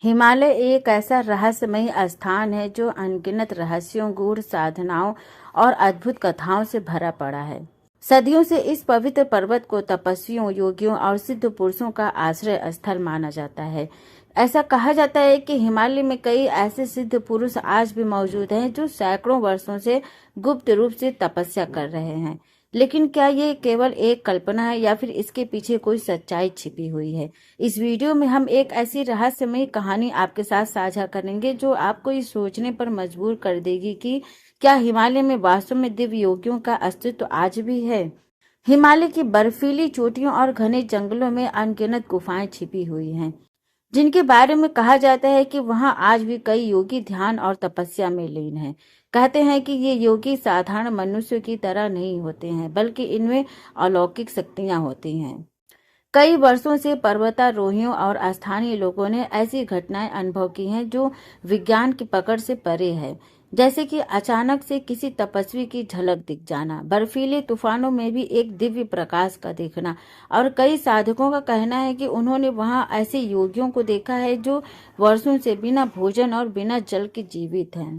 हिमालय एक ऐसा रहस्यमयी स्थान है जो अनगिनत रहस्यों, गूढ़ साधनाओं और अद्भुत कथाओं से भरा पड़ा है। सदियों से इस पवित्र पर्वत को तपस्वियों, योगियों और सिद्ध पुरुषों का आश्रय स्थल माना जाता है। ऐसा कहा जाता है कि हिमालय में कई ऐसे सिद्ध पुरुष आज भी मौजूद हैं जो सैकड़ों वर्षों से गुप्त रूप से तपस्या कर रहे हैं। लेकिन क्या ये केवल एक कल्पना है या फिर इसके पीछे कोई सच्चाई छिपी हुई है? इस वीडियो में हम एक ऐसी रहस्यमयी कहानी आपके साथ साझा करेंगे जो आपको ये सोचने पर मजबूर कर देगी कि क्या हिमालय में वास्तव में दिव्य योगियों का अस्तित्व आज भी है। हिमालय की बर्फीली चोटियों और घने जंगलों में अनगिनत गुफाएं छिपी हुई हैं, जिनके बारे में कहा जाता है कि वहां आज भी कई योगी ध्यान और तपस्या में लीन हैं। कहते हैं कि ये योगी साधारण मनुष्य की तरह नहीं होते हैं, बल्कि इनमें अलौकिक शक्तियां होती हैं। कई वर्षों से पर्वतारोहियों और स्थानीय लोगों ने ऐसी घटनाएं अनुभव की हैं जो विज्ञान की पकड़ से परे है, जैसे कि अचानक से किसी तपस्वी की झलक दिख जाना, बर्फीले तूफानों में भी एक दिव्य प्रकाश का दिखना, और कई साधकों का कहना है कि उन्होंने वहां ऐसे योगियों को देखा है जो वर्षों से बिना भोजन और बिना जल के जीवित हैं।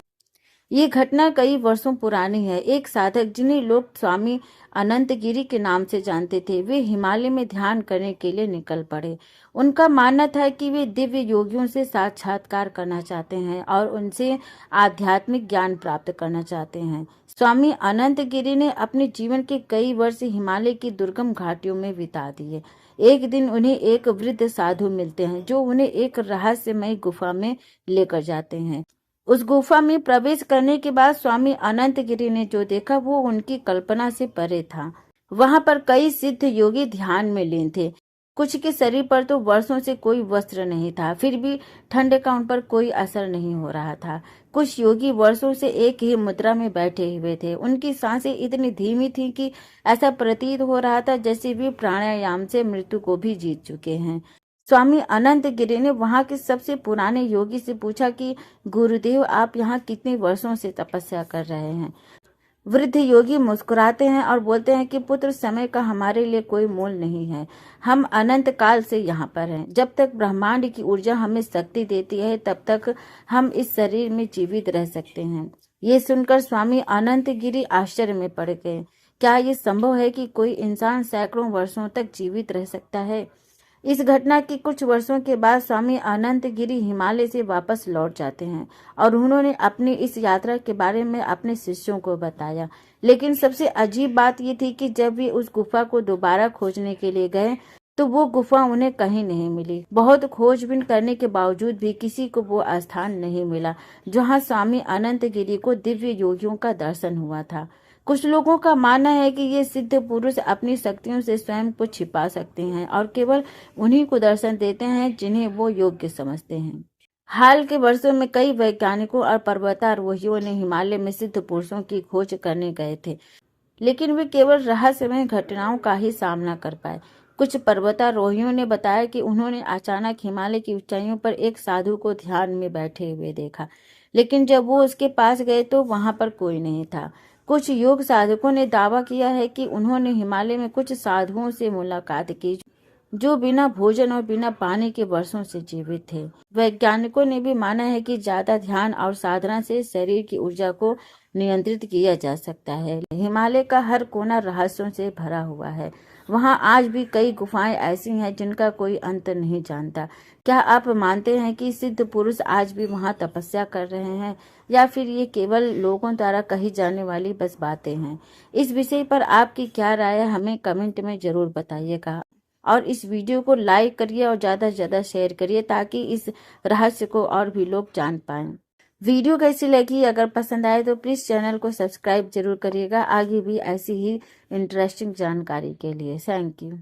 ये घटना कई वर्षों पुरानी है। एक साधक जिन्हें लोग स्वामी अनंतगिरी के नाम से जानते थे, वे हिमालय में ध्यान करने के लिए निकल पड़े। उनका मानना था कि वे दिव्य योगियों से साक्षात्कार करना चाहते हैं और उनसे आध्यात्मिक ज्ञान प्राप्त करना चाहते हैं। स्वामी अनंतगिरी ने अपने जीवन के कई वर्ष हिमालय की दुर्गम घाटियों में बिता दिए। एक दिन उन्हें एक वृद्ध साधु मिलते हैं जो उन्हें एक रहस्यमय गुफा में लेकर जाते हैं। उस गुफा में प्रवेश करने के बाद स्वामी अनंतगिरी ने जो देखा वो उनकी कल्पना से परे था। वहां पर कई सिद्ध योगी ध्यान में लीन थे। कुछ के शरीर पर तो वर्षों से कोई वस्त्र नहीं था, फिर भी ठंड का उन पर कोई असर नहीं हो रहा था। कुछ योगी वर्षों से एक ही मुद्रा में बैठे हुए थे। उनकी सांसें इतनी धीमी थी कि ऐसा प्रतीत हो रहा था जैसे वे प्राणायाम से मृत्यु को भी जीत चुके हैं। स्वामी अनंतगिरी ने वहां के सबसे पुराने योगी से पूछा कि गुरुदेव, आप यहाँ कितने वर्षों से तपस्या कर रहे हैं? वृद्ध योगी मुस्कुराते हैं और बोलते हैं कि पुत्र, समय का हमारे लिए कोई मोल नहीं है। हम अनंत काल से यहाँ पर हैं। जब तक ब्रह्मांड की ऊर्जा हमें शक्ति देती है तब तक हम इस शरीर में जीवित रह सकते हैं। ये सुनकर स्वामी अनंतगिरी आश्चर्य में पड़ गए। क्या ये संभव है कि कोई इंसान सैकड़ों वर्षों तक जीवित रह सकता है? इस घटना के कुछ वर्षों के बाद स्वामी अनंतगिरी हिमालय से वापस लौट जाते हैं और उन्होंने अपनी इस यात्रा के बारे में अपने शिष्यों को बताया। लेकिन सबसे अजीब बात ये थी कि जब वे उस गुफा को दोबारा खोजने के लिए गए तो वो गुफा उन्हें कहीं नहीं मिली। बहुत खोजबीन करने के बावजूद भी किसी को वो स्थान नहीं मिला जहाँ स्वामी अनंतगिरी को दिव्य योगियों का दर्शन हुआ था। कुछ लोगों का मानना है कि ये सिद्ध पुरुष अपनी शक्तियों से स्वयं को छिपा सकते हैं और केवल उन्हीं को दर्शन देते हैं जिन्हें वो योग्य समझते हैं। हाल के वर्षों में कई वैज्ञानिकों और पर्वतारोहियों ने हिमालय में सिद्ध पुरुषों की खोज करने गए थे, लेकिन वे केवल रहस्यमय घटनाओं का ही सामना कर पाए। कुछ पर्वतारोहियों ने बताया कि उन्होंने अचानक हिमालय की ऊंचाइयों पर एक साधु को ध्यान में बैठे हुए देखा, लेकिन जब वो उसके पास गए तो वहां पर कोई नहीं था। कुछ योग साधकों ने दावा किया है कि उन्होंने हिमालय में कुछ साधुओं से मुलाकात की जो बिना भोजन और बिना पानी के वर्षों से जीवित थे। वैज्ञानिकों ने भी माना है कि ज्यादा ध्यान और साधना से शरीर की ऊर्जा को नियंत्रित किया जा सकता है। हिमालय का हर कोना रहस्यों से भरा हुआ है। वहां आज भी कई गुफाएं ऐसी हैं जिनका कोई अंत नहीं जानता। क्या आप मानते हैं कि सिद्ध पुरुष आज भी वहां तपस्या कर रहे हैं या फिर ये केवल लोगों द्वारा कही जाने वाली बस बातें हैं? इस विषय पर आपकी क्या राय है, हमें कमेंट में जरूर बताइएगा। और इस वीडियो को लाइक करिए और ज़्यादा से ज़्यादा शेयर करिए ताकि इस रहस्य को और भी लोग जान पाएं। वीडियो कैसी लगी? अगर पसंद आए तो प्लीज़ चैनल को सब्सक्राइब जरूर करिएगा आगे भी ऐसी ही इंटरेस्टिंग जानकारी के लिए। Thank you.